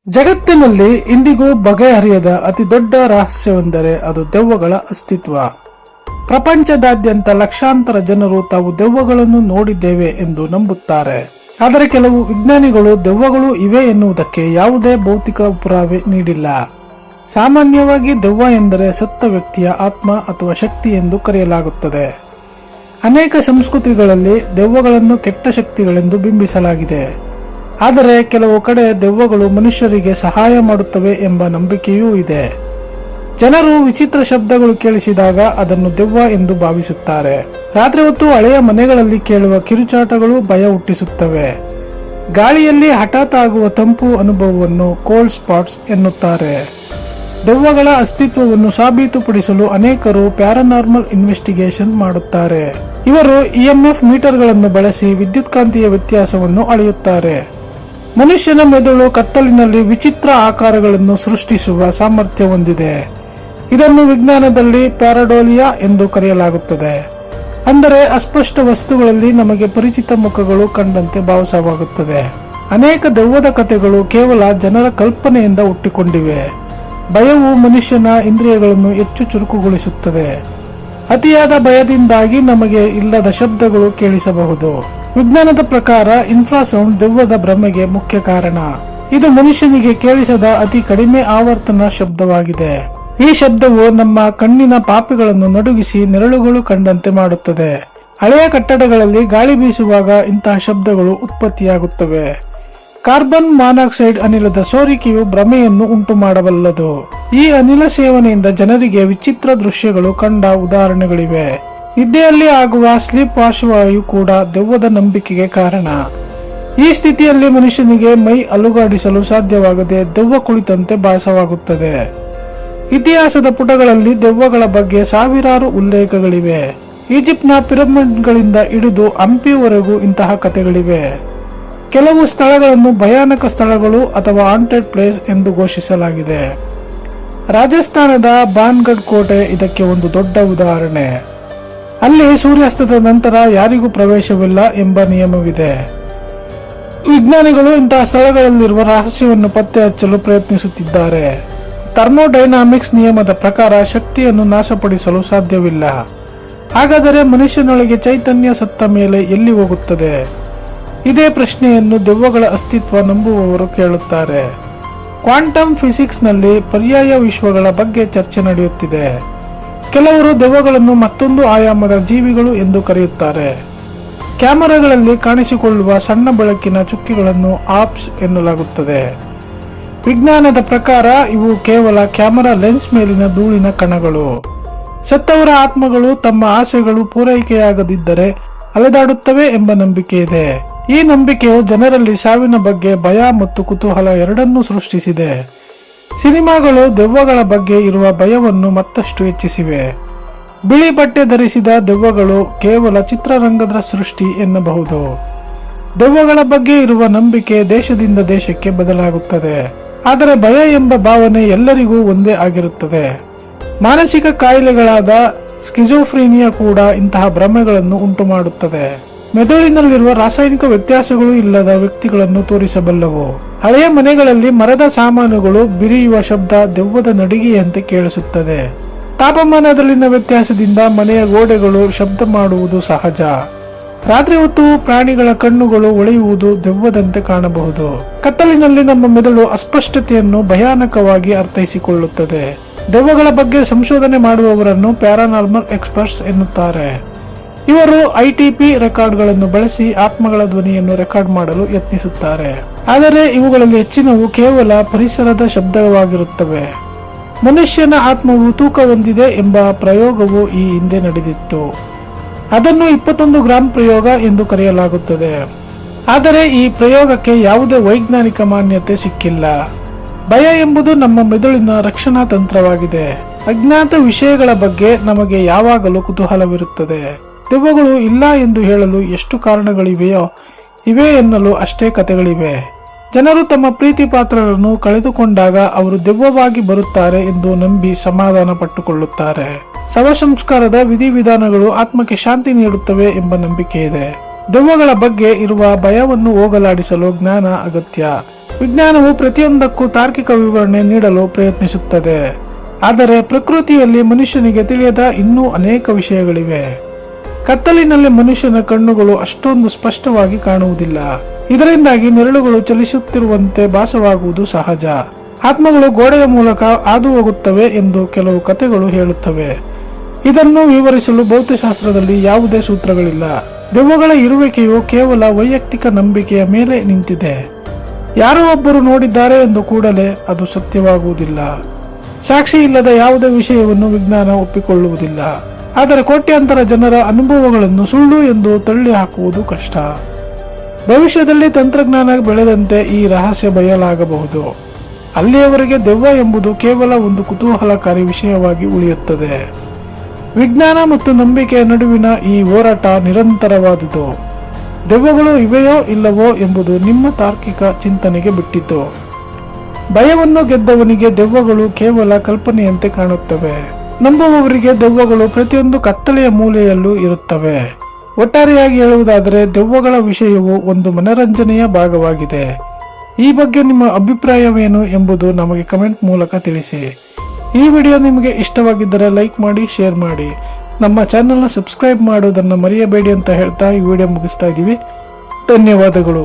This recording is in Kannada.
ಜಗತ್ತಿನಲ್ಲಿ ಇಂದಿಗೂ ಬಗೆಹರಿಯದ ಅತಿ ದೊಡ್ಡ ರಹಸ್ಯವೆಂದರೆ ಅದು ದೆವ್ವಗಳ ಅಸ್ತಿತ್ವ. ಪ್ರಪಂಚದಾದ್ಯಂತ ಲಕ್ಷಾಂತರ ಜನರು ತಾವು ದೆವ್ವಗಳನ್ನು ನೋಡಿದ್ದೇವೆ ಎಂದು ನಂಬುತ್ತಾರೆ. ಆದರೆ ಕೆಲವು ವಿಜ್ಞಾನಿಗಳು ದೆವ್ವಗಳು ಇವೆ ಎನ್ನುವುದಕ್ಕೆ ಯಾವುದೇ ಭೌತಿಕ ಪುರಾವೆ ನೀಡಿಲ್ಲ. ಸಾಮಾನ್ಯವಾಗಿ ದೆವ್ವ ಎಂದರೆ ಸತ್ತ ವ್ಯಕ್ತಿಯ ಆತ್ಮ ಅಥವಾ ಶಕ್ತಿ ಎಂದು ಕರೆಯಲಾಗುತ್ತದೆ. ಅನೇಕ ಸಂಸ್ಕೃತಿಗಳಲ್ಲಿ ದೆವ್ವಗಳನ್ನು ಕೆಟ್ಟ ಶಕ್ತಿಗಳೆಂದು ಬಿಂಬಿಸಲಾಗಿದೆ. ಆದರೆ ಕೆಲವು ಕಡೆ ದೆವ್ವಗಳು ಮನುಷ್ಯರಿಗೆ ಸಹಾಯ ಮಾಡುತ್ತವೆ ಎಂಬ ನಂಬಿಕೆಯೂ ಇದೆ. ಜನರು ವಿಚಿತ್ರ ಶಬ್ದಗಳು ಕೇಳಿಸಿದಾಗ ಅದನ್ನು ದೆವ್ವ ಎಂದು ಭಾವಿಸುತ್ತಾರೆ. ರಾತ್ರಿ ಹೊತ್ತು ಹಳೆಯ ಮನೆಗಳಲ್ಲಿ ಕೇಳುವ ಕಿರುಚಾಟಗಳು ಭಯ ಹುಟ್ಟಿಸುತ್ತವೆ. ಗಾಳಿಯಲ್ಲಿ ಹಠಾತ್ ಆಗುವ ತಂಪು ಅನುಭವವನ್ನು ಕೋಲ್ಡ್ ಸ್ಪಾಟ್ಸ್ ಎನ್ನುತ್ತಾರೆ. ದೆವ್ವಗಳ ಅಸ್ತಿತ್ವವನ್ನು ಸಾಬೀತುಪಡಿಸಲು ಅನೇಕರು ಪ್ಯಾರಾನಾರ್ಮಲ್ ಇನ್ವೆಸ್ಟಿಗೇಷನ್ ಮಾಡುತ್ತಾರೆ. ಇವರು EMF ಮೀಟರ್ಗಳನ್ನು ಬಳಸಿ ವಿದ್ಯುತ್ಕಾಂತೀಯ ವ್ಯತ್ಯಾಸವನ್ನು ಅಳೆಯುತ್ತಾರೆ. ಮನುಷ್ಯನ ಮೆದುಳು ಕತ್ತಲಿನಲ್ಲಿ ವಿಚಿತ್ರ ಆಕಾರಗಳನ್ನು ಸೃಷ್ಟಿಸುವ ಸಾಮರ್ಥ್ಯ ಹೊಂದಿದೆ. ಇದನ್ನು ವಿಜ್ಞಾನದಲ್ಲಿ ಪ್ಯಾರಡೋಲಿಯಾ ಎಂದು ಕರೆಯಲಾಗುತ್ತದೆ. ಅಂದರೆ ಅಸ್ಪಷ್ಟ ವಸ್ತುಗಳಲ್ಲಿ ನಮಗೆ ಪರಿಚಿತ ಮುಖಗಳು ಕಂಡಂತೆ ಭಾಸವಾಗುತ್ತದೆ. ಅನೇಕ ದೆವ್ವದ ಕಥೆಗಳು ಕೇವಲ ಜನರ ಕಲ್ಪನೆಯಿಂದ ಹುಟ್ಟಿಕೊಂಡಿವೆ. ಭಯವು ಮನುಷ್ಯನ ಇಂದ್ರಿಯಗಳನ್ನು ಹೆಚ್ಚು ಚುರುಕುಗೊಳಿಸುತ್ತದೆ. ಅತಿಯಾದ ಭಯದಿಂದಾಗಿ ನಮಗೆ ಇಲ್ಲದ ಶಬ್ದಗಳು ಕೇಳಿಸಬಹುದು. ವಿಜ್ಞಾನದ ಪ್ರಕಾರ ಇನ್ಫ್ರಾಸೌಂಡ್ ದೆವ್ವದ ಭ್ರಮೆಗೆ ಮುಖ್ಯ ಕಾರಣ. ಇದು ಮನುಷ್ಯನಿಗೆ ಕೇಳಿಸದ ಅತಿ ಕಡಿಮೆ ಆವರ್ತನ ಶಬ್ದವಾಗಿದೆ. ಈ ಶಬ್ದವು ನಮ್ಮ ಕಣ್ಣಿನ ಪಾಪಿಗಳನ್ನು ನಡುಗಿಸಿ ನೆರಳುಗಳು ಕಂಡಂತೆ ಮಾಡುತ್ತದೆ. ಹಳೆಯ ಕಟ್ಟಡಗಳಲ್ಲಿ ಗಾಳಿ ಬೀಸುವಾಗ ಇಂತಹ ಶಬ್ದಗಳು ಉತ್ಪತ್ತಿಯಾಗುತ್ತವೆ. ಕಾರ್ಬನ್ ಮಾನಾಕ್ಸೈಡ್ ಅನಿಲದ ಸೋರಿಕೆಯು ಭ್ರಮೆಯನ್ನು ಉಂಟು ಮಾಡಬಲ್ಲದು. ಈ ಅನಿಲ ಸೇವನೆಯಿಂದ ಜನರಿಗೆ ವಿಚಿತ್ರ ದೃಶ್ಯಗಳು ಕಂಡ ಉದಾಹರಣೆಗಳಿವೆ. ನಿದ್ದೆಯಲ್ಲಿ ಆಗುವ ಸ್ಲೀಪ್ ಪಾರ್ಶ್ವವಾಯು ಕೂಡ ದೆವ್ವದ ನಂಬಿಕೆಗೆ ಕಾರಣ. ಈ ಸ್ಥಿತಿಯಲ್ಲಿ ಮನುಷ್ಯನಿಗೆ ಮೈ ಅಲುಗಾಡಿಸಲು ಸಾಧ್ಯವಾಗದೆ ದೆವ್ವ ಕುಳಿತಂತೆ ಭಾಸವಾಗುತ್ತದೆ. ಇತಿಹಾಸದ ಪುಟಗಳಲ್ಲಿ ದೆವ್ವಗಳ ಬಗ್ಗೆ ಸಾವಿರಾರು ಉಲ್ಲೇಖಗಳಿವೆ. ಈಜಿಪ್ಟ್ನ ಪಿರಮಿಡ್ಗಳಿಂದ ಹಿಡಿದು ಹಂಪಿವರೆಗೂ ಇಂತಹ ಕಥೆಗಳಿವೆ. ಕೆಲವು ಸ್ಥಳಗಳನ್ನು ಭಯಾನಕ ಸ್ಥಳಗಳು ಅಥವಾ ಹಾಂಟೆಡ್ ಪ್ಲೇಸ್ ಎಂದು ಘೋಷಿಸಲಾಗಿದೆ. ರಾಜಸ್ಥಾನದ ಬಾನ್ಗಢ್ ಕೋಟೆ ಇದಕ್ಕೆ ಒಂದು ದೊಡ್ಡ ಉದಾಹರಣೆ. ಅಲ್ಲಿ ಸೂರ್ಯಾಸ್ತದ ನಂತರ ಯಾರಿಗೂ ಪ್ರವೇಶವಿಲ್ಲ ಎಂಬ ನಿಯಮವಿದೆ. ವಿಜ್ಞಾನಿಗಳು ಇಂತಹ ಸ್ಥಳಗಳಲ್ಲಿರುವ ರಹಸ್ಯವನ್ನು ಪತ್ತೆ ಹಚ್ಚಲು ಪ್ರಯತ್ನಿಸುತ್ತಿದ್ದಾರೆ. ಥರ್ಮೋಡೈನಾಮಿಕ್ಸ್ ನಿಯಮದ ಪ್ರಕಾರ ಶಕ್ತಿಯನ್ನು ನಾಶಪಡಿಸಲು ಸಾಧ್ಯವಿಲ್ಲ. ಹಾಗಾದರೆ ಮನುಷ್ಯನೊಳಗೆ ಚೈತನ್ಯ ಸತ್ತ ಮೇಲೆ ಎಲ್ಲಿ ಹೋಗುತ್ತದೆ? ಇದೇ ಪ್ರಶ್ನೆಯನ್ನು ದೆವ್ವಗಳ ಅಸ್ತಿತ್ವ ನಂಬುವವರು ಕೇಳುತ್ತಾರೆ. ಕ್ವಾಂಟಮ್ ಫಿಸಿಕ್ಸ್ನಲ್ಲಿ ಪರ್ಯಾಯ ವಿಶ್ವಗಳ ಬಗ್ಗೆ ಚರ್ಚೆ ನಡೆಯುತ್ತಿದೆ. ಕೆಲವರು ದೆವ್ವಗಳನ್ನು ಮತ್ತೊಂದು ಆಯಾಮದ ಜೀವಿಗಳು ಎಂದು ಕರೆಯುತ್ತಾರೆ. ಕ್ಯಾಮೆರಾಗಳಲ್ಲಿ ಕಾಣಿಸಿಕೊಳ್ಳುವ ಸಣ್ಣ ಬೆಳಕಿನ ಚುಕ್ಕಿಗಳನ್ನು ಆಪ್ಸ್ ಎನ್ನಲಾಗುತ್ತದೆ. ವಿಜ್ಞಾನದ ಪ್ರಕಾರ ಇವು ಕೇವಲ ಕ್ಯಾಮೆರಾ ಲೆನ್ಸ್ ಮೇಲಿನ ಧೂಳಿನ ಕಣಗಳು. ಸತ್ತವರ ಆತ್ಮಗಳು ತಮ್ಮ ಆಸೆಗಳು ಪೂರೈಕೆಯಾಗದಿದ್ದರೆ ಅಲೆದಾಡುತ್ತವೆ ಎಂಬ ನಂಬಿಕೆ ಇದೆ. ಈ ನಂಬಿಕೆಯು ಜನರಲ್ಲಿ ಸಾವಿನ ಬಗ್ಗೆ ಭಯ ಮತ್ತು ಕುತೂಹಲ ಎರಡನ್ನೂ ಸೃಷ್ಟಿಸಿದೆ. ಸಿನಿಮಾಗಳು ದೆವ್ವಗಳ ಬಗ್ಗೆ ಇರುವ ಭಯವನ್ನು ಮತ್ತಷ್ಟು ಹೆಚ್ಚಿಸಿವೆ. ಬಿಳಿ ಬಟ್ಟೆ ಧರಿಸಿದ ದೆವ್ವಗಳು ಕೇವಲ ಚಿತ್ರರಂಗದ ಸೃಷ್ಟಿ ಎನ್ನಬಹುದು. ದೆವ್ವಗಳ ಬಗ್ಗೆ ಇರುವ ನಂಬಿಕೆ ದೇಶದಿಂದ ದೇಶಕ್ಕೆ ಬದಲಾಗುತ್ತದೆ. ಆದರೆ ಭಯ ಎಂಬ ಭಾವನೆ ಎಲ್ಲರಿಗೂ ಒಂದೇ ಆಗಿರುತ್ತದೆ. ಮಾನಸಿಕ ಕಾಯಿಲೆಗಳಾದ ಸ್ಕಿಜೋಫ್ರೀನಿಯಾ ಕೂಡ ಇಂತಹ ಭ್ರಮೆಗಳನ್ನು ಉಂಟು ಮಾಡುತ್ತದೆ. ಮೆದುಳಿನಲ್ಲಿರುವ ರಾಸಾಯನಿಕ ವ್ಯತ್ಯಾಸಗಳು ಇಲ್ಲದ ವ್ಯಕ್ತಿಗಳನ್ನು ತೋರಿಸಬಲ್ಲವು. ಹಳೆಯ ಮನೆಗಳಲ್ಲಿ ಮರದ ಸಾಮಾನುಗಳು ಬಿರಿಯುವ ಶಬ್ದ ದೆವ್ವದ ನಡಿಗೆಯಂತೆ ಕೇಳಿಸುತ್ತದೆ. ತಾಪಮಾನದಲ್ಲಿನ ವ್ಯತ್ಯಾಸದಿಂದ ಮನೆಯ ಗೋಡೆಗಳು ಶಬ್ದ ಮಾಡುವುದು ಸಹಜ. ರಾತ್ರಿ ಹೊತ್ತು ಪ್ರಾಣಿಗಳ ಕಣ್ಣುಗಳು ಹೊಳೆಯುವುದು ದೆವ್ವದಂತೆ ಕಾಣಬಹುದು. ಕತ್ತಲಿನಲ್ಲಿ ನಮ್ಮ ಮೆದುಳು ಅಸ್ಪಷ್ಟತೆಯನ್ನು ಭಯಾನಕವಾಗಿ ಅರ್ಥೈಸಿಕೊಳ್ಳುತ್ತದೆ. ದೆವ್ವಗಳ ಬಗ್ಗೆ ಸಂಶೋಧನೆ ಮಾಡುವವರನ್ನು ಪ್ಯಾರಾನಾರ್ಮಲ್ ಎಕ್ಸ್ಪರ್ಟ್ಸ್ ಎನ್ನುತ್ತಾರೆ. ಇವರು ITP ರೆಕಾರ್ಡ್ಗಳನ್ನು ಬಳಸಿ ಆತ್ಮಗಳ ಧ್ವನಿಯನ್ನು ರೆಕಾರ್ಡ್ ಮಾಡಲು ಯತ್ನಿಸುತ್ತಾರೆ. ಆದರೆ ಇವುಗಳಲ್ಲಿ ಹೆಚ್ಚಿನವು ಕೇವಲ ಪರಿಸರದ ಶಬ್ದವಾಗಿರುತ್ತವೆ. ಮನುಷ್ಯನ ಆತ್ಮವು ತೂಕ ಹೊಂದಿದೆ ಎಂಬ ಪ್ರಯೋಗವು ಈ ಹಿಂದೆ ನಡೆದಿತ್ತು. ಅದನ್ನು 21 ಗ್ರಾಂ ಪ್ರಯೋಗ ಎಂದು ಕರೆಯಲಾಗುತ್ತದೆ. ಆದರೆ ಈ ಪ್ರಯೋಗಕ್ಕೆ ಯಾವುದೇ ವೈಜ್ಞಾನಿಕ ಮಾನ್ಯತೆ ಸಿಕ್ಕಿಲ್ಲ. ಭಯ ಎಂಬುದು ನಮ್ಮ ಮೆದುಳಿನ ರಕ್ಷಣಾ ತಂತ್ರವಾಗಿದೆ. ಅಜ್ಞಾತ ವಿಷಯಗಳ ಬಗ್ಗೆ ನಮಗೆ ಯಾವಾಗಲೂ ಕುತೂಹಲವಿರುತ್ತದೆ. ದೆವ್ವಗಳು ಇಲ್ಲ ಎಂದು ಹೇಳಲು ಎಷ್ಟು ಕಾರಣಗಳಿವೆಯೋ ಇವೆ ಎನ್ನಲು ಅಷ್ಟೇ ಕಥೆಗಳಿವೆ. ಜನರು ತಮ್ಮ ಪ್ರೀತಿ ಪಾತ್ರರನ್ನು ಕಳೆದುಕೊಂಡಾಗ ಅವರು ದೆವ್ವವಾಗಿ ಬರುತ್ತಾರೆ ಎಂದು ನಂಬಿ ಸಮಾಧಾನ ಪಟ್ಟುಕೊಳ್ಳುತ್ತಾರೆ. ಶವ ಸಂಸ್ಕಾರದ ವಿಧಿವಿಧಾನಗಳು ಆತ್ಮಕ್ಕೆ ಶಾಂತಿ ನೀಡುತ್ತವೆ ಎಂಬ ನಂಬಿಕೆ ಇದೆ. ದೆವ್ವಗಳ ಬಗ್ಗೆ ಇರುವ ಭಯವನ್ನು ಹೋಗಲಾಡಿಸಲು ಜ್ಞಾನ ಅಗತ್ಯ. ವಿಜ್ಞಾನವು ಪ್ರತಿಯೊಂದಕ್ಕೂ ತಾರ್ಕಿಕ ವಿವರಣೆ ನೀಡಲು ಪ್ರಯತ್ನಿಸುತ್ತದೆ, ಆದರೆ ಪ್ರಕೃತಿಯಲ್ಲಿ ಮನುಷ್ಯನಿಗೆ ತಿಳಿಯದ ಇನ್ನೂ ಅನೇಕ ವಿಷಯಗಳಿವೆ. ಕತ್ತಲಿನಲ್ಲಿ ಮನುಷ್ಯನ ಕಣ್ಣುಗಳು ಅಷ್ಟೊಂದು ಸ್ಪಷ್ಟವಾಗಿ ಕಾಣುವುದಿಲ್ಲ. ಇದರಿಂದಾಗಿ ನೆರಳುಗಳು ಚಲಿಸುತ್ತಿರುವಂತೆ ಭಾಸವಾಗುವುದು ಸಹಜ. ಆತ್ಮಗಳು ಗೋಡೆಯ ಮೂಲಕ ಹಾದು ಹೋಗುತ್ತವೆ ಎಂದು ಕೆಲವು ಕಥೆಗಳು ಹೇಳುತ್ತವೆ. ಇದನ್ನು ವಿವರಿಸಲು ಭೌತಶಾಸ್ತ್ರದಲ್ಲಿ ಯಾವುದೇ ಸೂತ್ರಗಳಿಲ್ಲ. ದೆವ್ವಗಳ ಇರುವಿಕೆಯು ಕೇವಲ ವೈಯಕ್ತಿಕ ನಂಬಿಕೆಯ ಮೇಲೆ ನಿಂತಿದೆ. ಯಾರೋ ಒಬ್ಬರು ನೋಡಿದ್ದಾರೆ ಎಂದು ಕೂಡಲೇ ಅದು ಸತ್ಯವಾಗುವುದಿಲ್ಲ. ಸಾಕ್ಷಿ ಇಲ್ಲದ ಯಾವುದೇ ವಿಷಯವನ್ನು ವಿಜ್ಞಾನ ಒಪ್ಪಿಕೊಳ್ಳುವುದಿಲ್ಲ. ಆದರೆ ಕೋಟ್ಯಾಂತರ ಜನರ ಅನುಭವಗಳನ್ನು ಸುಳ್ಳು ಎಂದು ತಳ್ಳಿ ಹಾಕುವುದು ಕಷ್ಟ. ಭವಿಷ್ಯದಲ್ಲಿ ತಂತ್ರಜ್ಞಾನ ಬೆಳೆದಂತೆ ಈ ರಹಸ್ಯ ಬಯಲಾಗಬಹುದು. ಅಲ್ಲಿಯವರೆಗೆ ದೆವ್ವ ಎಂಬುದು ಕೇವಲ ಒಂದು ಕುತೂಹಲಕಾರಿ ವಿಷಯವಾಗಿ ಉಳಿಯುತ್ತದೆ. ವಿಜ್ಞಾನ ಮತ್ತು ನಂಬಿಕೆಯ ನಡುವಿನ ಈ ಹೋರಾಟ ನಿರಂತರವಾದುದು. ದೆವ್ವಗಳು ಇವೆಯೋ ಇಲ್ಲವೋ ಎಂಬುದು ನಿಮ್ಮ ತಾರ್ಕಿಕ ಚಿಂತನೆಗೆ ಬಿಟ್ಟಿತು. ಭಯವನ್ನು ಗೆದ್ದವನಿಗೆ ದೆವ್ವಗಳು ಕೇವಲ ಕಲ್ಪನೆಯಂತೆ ಕಾಣುತ್ತವೆ. ನಂಬುವವರಿಗೆ ದೆವ್ವಗಳು ಪ್ರತಿಯೊಂದು ಕತ್ತಲೆಯ ಮೂಲೆಯಲ್ಲೂ ಇರುತ್ತವೆ. ಒಟ್ಟಾರೆಯಾಗಿ ಹೇಳುವುದಾದರೆ ದೆವ್ವಗಳ ವಿಷಯವು ಒಂದು ಮನರಂಜನೆಯ ಭಾಗವಾಗಿದೆ. ಈ ಬಗ್ಗೆ ನಿಮ್ಮ ಅಭಿಪ್ರಾಯವೇನು ಎಂಬುದು ನಮಗೆ ಕಮೆಂಟ್ ಮೂಲಕ ತಿಳಿಸಿ. ಈ ವಿಡಿಯೋ ನಿಮಗೆ ಇಷ್ಟವಾಗಿದ್ದರೆ ಲೈಕ್ ಮಾಡಿ, ಶೇರ್ ಮಾಡಿ. ನಮ್ಮ ಚಾನೆಲ್ನ ಸಬ್ಸ್ಕ್ರೈಬ್ ಮಾಡೋದನ್ನು ಮರೆಯಬೇಡಿ ಅಂತ ಹೇಳ್ತಾ ಈ ವಿಡಿಯೋ ಮುಗಿಸ್ತಾ ಇದ್ದೀವಿ. ಧನ್ಯವಾದಗಳು.